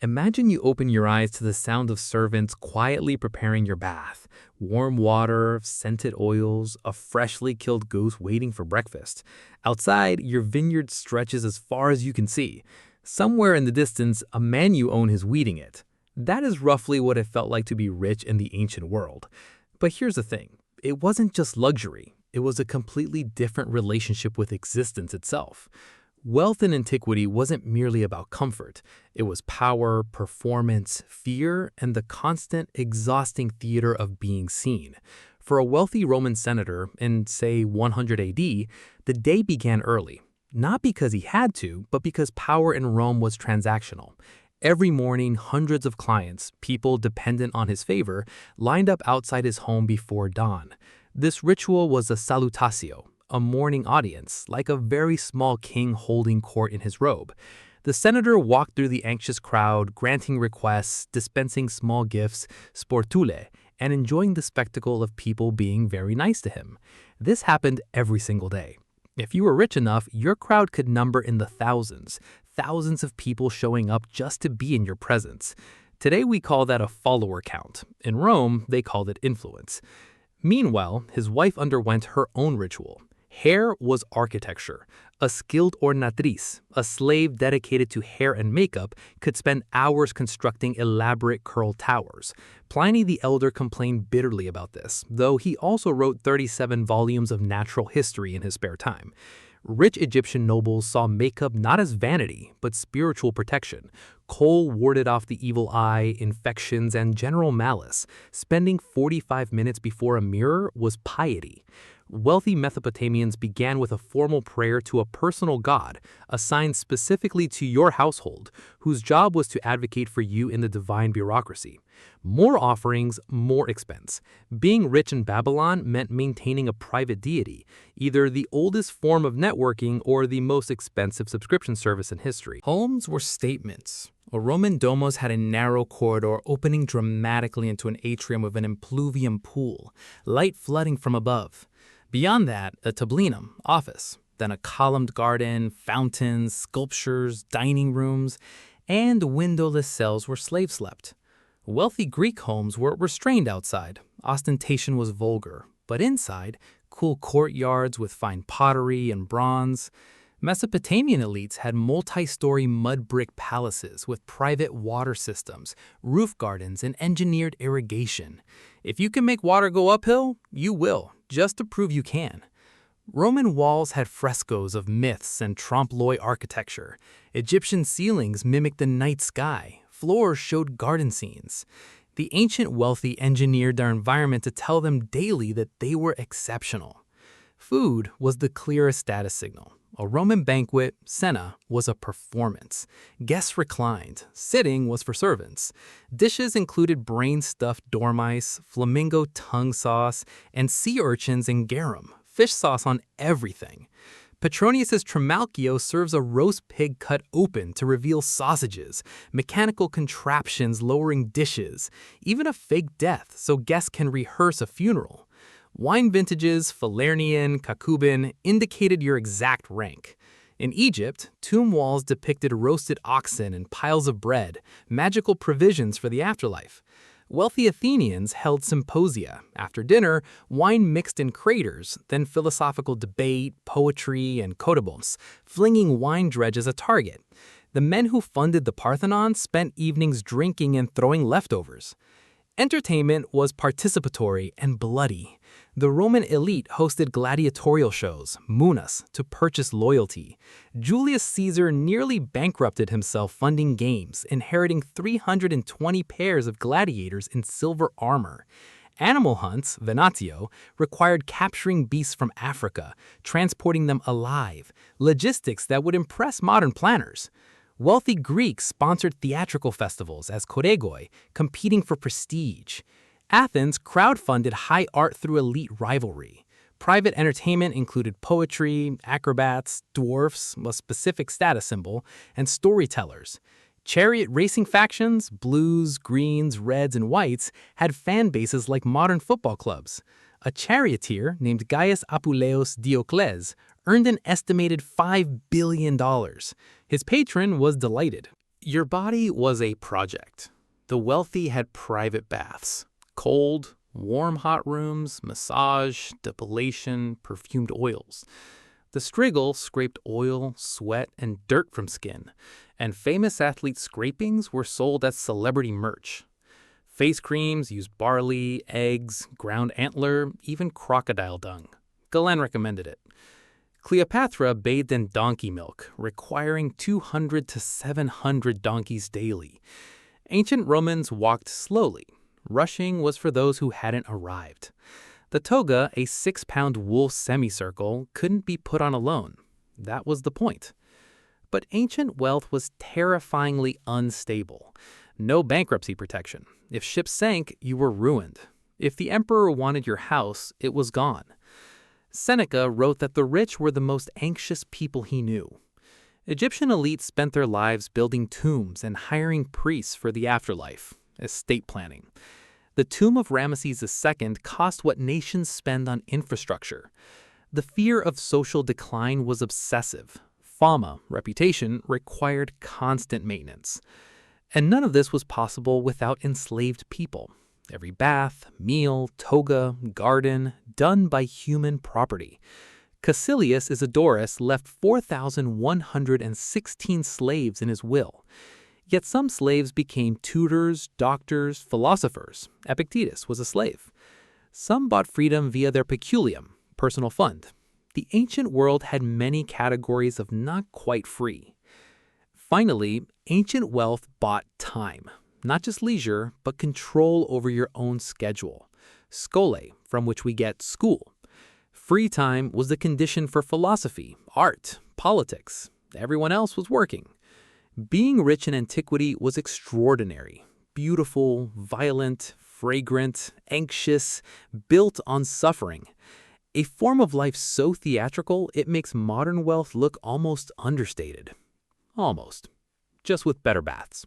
Imagine you open your eyes to the sound of servants quietly preparing your bath. Warm water, scented oils, a freshly killed goose waiting for breakfast. Outside, your vineyard stretches as far as you can see. Somewhere in the distance, a man you own is weeding it. That is roughly what it felt like to be rich in the ancient world. But here's the thing, it wasn't just luxury. It was a completely different relationship with existence itself. Wealth in antiquity wasn't merely about comfort. It was power, performance, fear, and the constant, exhausting theater of being seen. For a wealthy Roman senator in, say, 100 AD, the day began early. Not because he had to, but because power in Rome was transactional. Every morning, hundreds of clients, people dependent on his favor, lined up outside his home before dawn. This ritual was a salutatio, a morning audience, like a very small king holding court in his robe. The senator walked through the anxious crowd, granting requests, dispensing small gifts, sportule, and enjoying the spectacle of people being very nice to him. This happened every single day. If you were rich enough, your crowd could number in the thousands, thousands of people showing up just to be in your presence. Today we call that a follower count. In Rome, they called it influence. Meanwhile, his wife underwent her own ritual. Hair was architecture. A skilled ornatriz, a slave dedicated to hair and makeup, could spend hours constructing elaborate curl towers. Pliny the Elder complained bitterly about this, though he also wrote 37 volumes of natural history in his spare time. Rich Egyptian nobles saw makeup not as vanity, but spiritual protection. Kohl warded off the evil eye, infections, and general malice. Spending 45 minutes before a mirror was piety. Wealthy Mesopotamians began with a formal prayer to a personal god, assigned specifically to your household, whose job was to advocate for you in the divine bureaucracy. More offerings, more expense. Being rich in Babylon meant maintaining a private deity, either the oldest form of networking or the most expensive subscription service in history. Homes were statements. A Roman domus had a narrow corridor opening dramatically into an atrium with an impluvium pool, light flooding from above. Beyond that, a tablinum, office, then a columned garden, fountains, sculptures, dining rooms, and windowless cells where slaves slept. Wealthy Greek homes were restrained outside. Ostentation was vulgar, but inside, cool courtyards with fine pottery and bronze. Mesopotamian elites had multi-story mud brick palaces with private water systems, roof gardens, and engineered irrigation. If you can make water go uphill, you will, just to prove you can. Roman walls had frescoes of myths and trompe-l'oeil architecture. Egyptian ceilings mimicked the night sky. Floors showed garden scenes. The ancient wealthy engineered their environment to tell them daily that they were exceptional. Food was the clearest status signal. A Roman banquet, cena, was a performance. Guests reclined. Sitting was for servants. Dishes included brain-stuffed dormice, flamingo tongue sauce, and sea urchins in garum, fish sauce on everything. Petronius's Trimalchio serves a roast pig cut open to reveal sausages, mechanical contraptions lowering dishes, even a fake death so guests can rehearse a funeral. Wine vintages, Falernian, Cacuban, indicated your exact rank. In Egypt, tomb walls depicted roasted oxen and piles of bread, magical provisions for the afterlife. Wealthy Athenians held symposia. After dinner, wine mixed in craters, then philosophical debate, poetry, and kotibos, flinging wine dredge as a target. The men who funded the Parthenon spent evenings drinking and throwing leftovers. Entertainment was participatory and bloody. The Roman elite hosted gladiatorial shows, munas, to purchase loyalty. Julius Caesar nearly bankrupted himself funding games, inheriting 320 pairs of gladiators in silver armor. Animal hunts, venatio, required capturing beasts from Africa, transporting them alive, logistics that would impress modern planners. Wealthy Greeks sponsored theatrical festivals as choregoi, competing for prestige. Athens crowdfunded high art through elite rivalry. Private entertainment included poetry, acrobats, dwarfs, a specific status symbol, and storytellers. Chariot racing factions, blues, greens, reds, and whites, had fan bases like modern football clubs. A charioteer named Gaius Apuleius Diocles earned an estimated $5 billion. His patron was delighted. Your body was a project. The wealthy had private baths, cold, warm hot rooms, massage, depilation, perfumed oils. The striggle scraped oil, sweat, and dirt from skin, and famous athletes' scrapings were sold as celebrity merch. Face creams used barley, eggs, ground antler, even crocodile dung. Galen recommended it. Cleopatra bathed in donkey milk, requiring 200 to 700 donkeys daily. Ancient Romans walked slowly. Rushing was for those who hadn't arrived. The toga, a 6-pound wool semicircle, couldn't be put on alone. That was the point. But ancient wealth was terrifyingly unstable. No bankruptcy protection. If ships sank, you were ruined. If the emperor wanted your house, it was gone. Seneca wrote that the rich were the most anxious people he knew. Egyptian elites spent their lives building tombs and hiring priests for the afterlife, estate planning. The tomb of Ramesses II cost what nations spend on infrastructure. The fear of social decline was obsessive. Fama, reputation, required constant maintenance. And none of this was possible without enslaved people. Every bath, meal, toga, garden, done by human property. Caecilius Isidorus left 4,116 slaves in his will. Yet some slaves became tutors, doctors, philosophers. Epictetus was a slave. Some bought freedom via their peculium, personal fund. The ancient world had many categories of not quite free. Finally, ancient wealth bought time. Not just leisure, but control over your own schedule. Schole, from which we get school. Free time was the condition for philosophy, art, politics. Everyone else was working. Being rich in antiquity was extraordinary. Beautiful, violent, fragrant, anxious, built on suffering. A form of life so theatrical, it makes modern wealth look almost understated. Almost. Just with better baths.